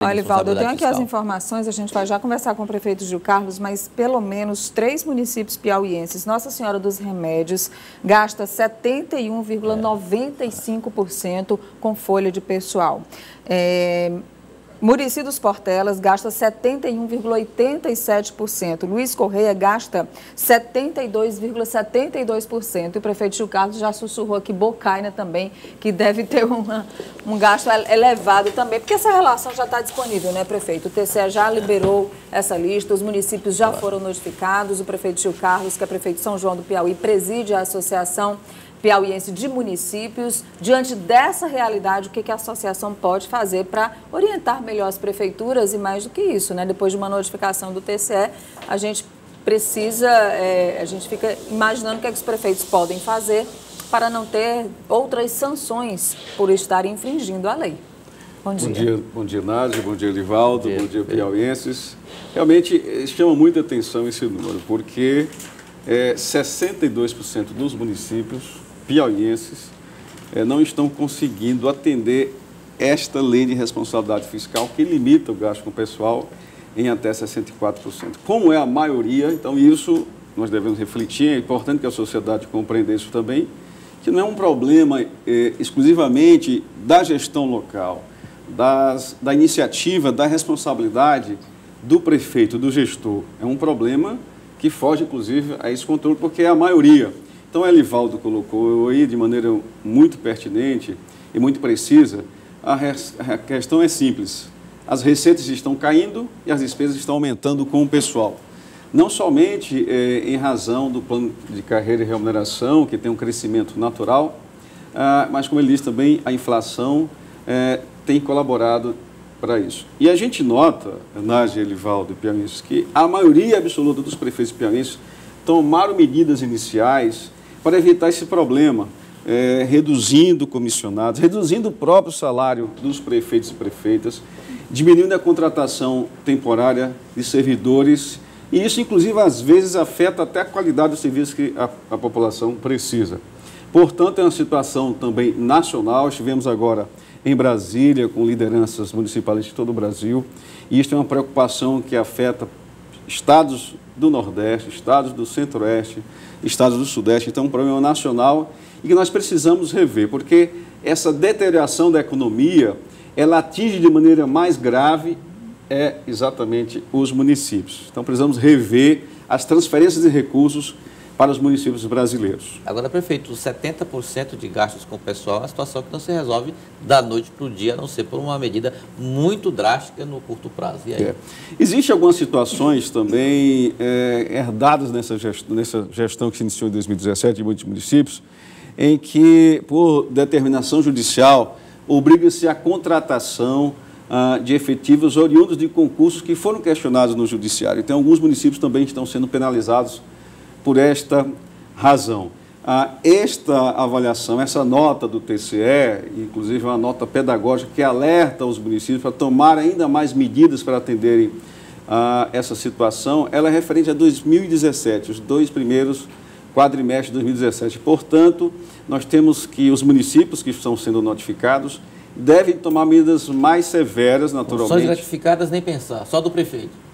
tem Olha, Evaldo, eu tenho aqui fiscal. as informações, a gente vai já conversar com o prefeito Gil Carlos, mas pelo menos 3 municípios piauienses, Nossa Senhora dos Remédios, gasta 71,95% com folha de pessoal. Murici dos Portelas gasta 71,87%. Luiz Correia gasta 72,72%. E o prefeito Gil Carlos já sussurrou aqui, Bocaina também, que deve ter um gasto elevado também, porque essa relação já está disponível, né, prefeito? O TCE já liberou essa lista, os municípios já foram notificados, o prefeito Gil Carlos, que é prefeito de São João do Piauí, preside a Associação Piauiense de Municípios. Diante dessa realidade, o que a associação pode fazer para orientar melhor as prefeituras e mais do que isso, né? Depois de uma notificação do TCE, a gente precisa, a gente fica imaginando o que os prefeitos podem fazer para não ter outras sanções por estarem infringindo a lei. Bom dia. Bom dia, Nádia, bom dia, Livaldo, bom dia, piauienses. Realmente chama muita atenção esse número, porque 62% dos municípios piauienses não estão conseguindo atender esta lei de responsabilidade fiscal que limita o gasto com o pessoal em até 64%. Como é a maioria, então isso nós devemos refletir, é importante que a sociedade compreenda isso também, que não é um problema exclusivamente da gestão local, da iniciativa, da responsabilidade do prefeito, do gestor. É um problema que foge, inclusive, a esse controle, porque é a maioria. Então, o Elivaldo colocou aí de maneira muito pertinente e muito precisa. A questão é simples. As receitas estão caindo e as despesas estão aumentando com o pessoal. Não somente em razão do plano de carreira e remuneração, que tem um crescimento natural, mas, como ele disse também, a inflação tem colaborado para isso. E a gente nota, Nádia, Elivaldo e piauienses, que a maioria absoluta dos prefeitos piauienses tomaram medidas iniciais para evitar esse problema, reduzindo comissionados, reduzindo o próprio salário dos prefeitos e prefeitas, diminuindo a contratação temporária de servidores, e isso, inclusive, às vezes afeta até a qualidade do serviço que a população precisa. Portanto, é uma situação também nacional. Estivemos agora em Brasília com lideranças municipais de todo o Brasil, e isso é uma preocupação que afeta estados do Nordeste, estados do Centro-Oeste, estados do Sudeste. Então, é um problema nacional e que nós precisamos rever, porque essa deterioração da economia, ela atinge de maneira mais grave exatamente os municípios. Então, precisamos rever as transferências de recursos para os municípios brasileiros. Agora, prefeito, 70% de gastos com o pessoal é uma situação que não se resolve da noite para o dia, a não ser por uma medida muito drástica no curto prazo. E aí? Existem algumas situações também herdadas nessa gestão que se iniciou em 2017 em muitos municípios, em que, por determinação judicial, obriga-se a contratação de efetivos oriundos de concursos que foram questionados no judiciário. Então, alguns municípios também estão sendo penalizados por esta razão. Esta avaliação, essa nota do TCE, inclusive uma nota pedagógica que alerta os municípios para tomar ainda mais medidas para atenderem essa situação, ela é referente a 2017, os 2 primeiros quadrimestres de 2017. Portanto, nós temos que os municípios que estão sendo notificados devem tomar medidas mais severas, naturalmente. Funções gratificadas, nem pensar, só do prefeito.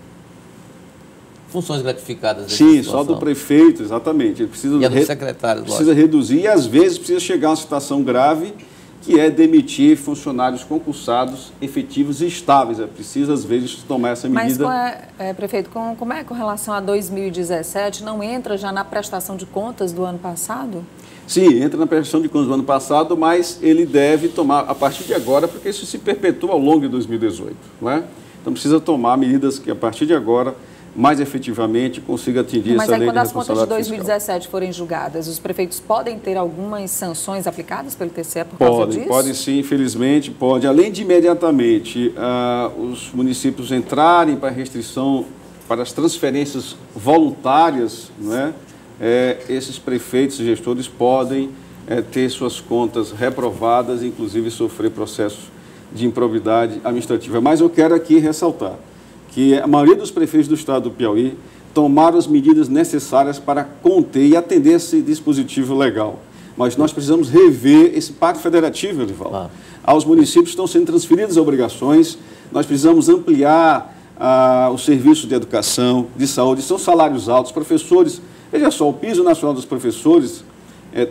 Funções gratificadas. Sim, só do prefeito, exatamente. Ele precisa, e a dos secretários, precisa reduzir e, às vezes, precisa chegar a uma situação grave, que é demitir funcionários concursados efetivos e estáveis. É preciso, às vezes, tomar essa medida. Mas, prefeito, como é com relação a 2017? Não entra já na prestação de contas do ano passado? Sim, entra na prestação de contas do ano passado, mas ele deve tomar a partir de agora, porque isso se perpetua ao longo de 2018. Não é? Então, precisa tomar medidas que, a partir de agora, mais efetivamente consiga atingir essa lei de responsabilidade fiscal. Mas aí, quando as contas de 2017 forem julgadas, os prefeitos podem ter algumas sanções aplicadas pelo TCE por causa disso? Pode sim, infelizmente, pode. Além de imediatamente os municípios entrarem para restrição, para as transferências voluntárias, não é? Esses prefeitos e gestores podem ter suas contas reprovadas, inclusive sofrer processos de improbidade administrativa. Mas eu quero aqui ressaltar que a maioria dos prefeitos do estado do Piauí tomaram as medidas necessárias para conter e atender esse dispositivo legal. Mas nós precisamos rever esse pacto federativo, Elivaldo. Aos municípios estão sendo transferidas obrigações, nós precisamos ampliar os serviços de educação, de saúde, são salários altos, professores, veja só, o piso nacional dos professores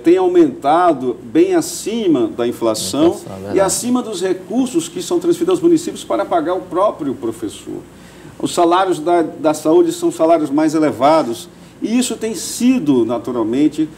tem aumentado bem acima da inflação e acima dos recursos que são transferidos aos municípios para pagar o próprio professor. Os salários da saúde são salários mais elevados e isso tem sido, naturalmente,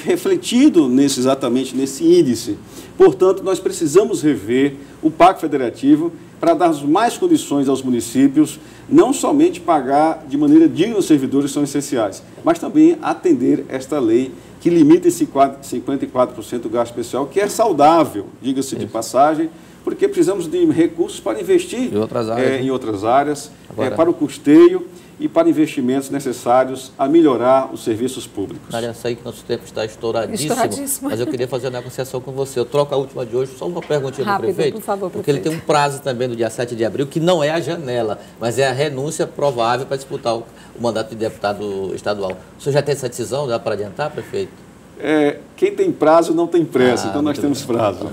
refletido exatamente nesse índice. Portanto, nós precisamos rever o Pacto Federativo para dar mais condições aos municípios, não somente pagar de maneira digna os servidores que são essenciais, mas também atender esta lei que limita esse 54% do gasto especial, que é saudável, diga-se de passagem, porque precisamos de recursos para investir em outras áreas, para o custeio e para investimentos necessários a melhorar os serviços públicos. Nália, eu sei que nosso tempo está estouradíssimo, mas eu queria fazer uma negociação com você. Eu troco a última de hoje, só uma perguntinha do prefeito. Por favor, porque ele tem um prazo também no dia 7 de abril, que não é a janela, mas é a renúncia provável para disputar o mandato de deputado estadual. O senhor já tem essa decisão? Dá para adiantar, prefeito? Quem tem prazo não tem pressa, então nós temos prazo.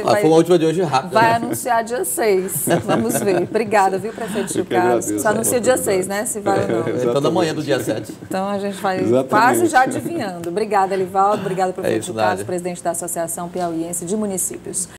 Foi uma última de hoje rápida. Vai anunciar dia 6, vamos ver. Obrigada, viu, prefeito Gil Carlos? Só anuncia dia 6, né, se vai ou não. Então, da manhã do dia 7. Então, a gente vai quase já adivinhando. Obrigada, Elivaldo. Obrigada, prefeito Gil Carlos, presidente da Associação Piauiense de Municípios.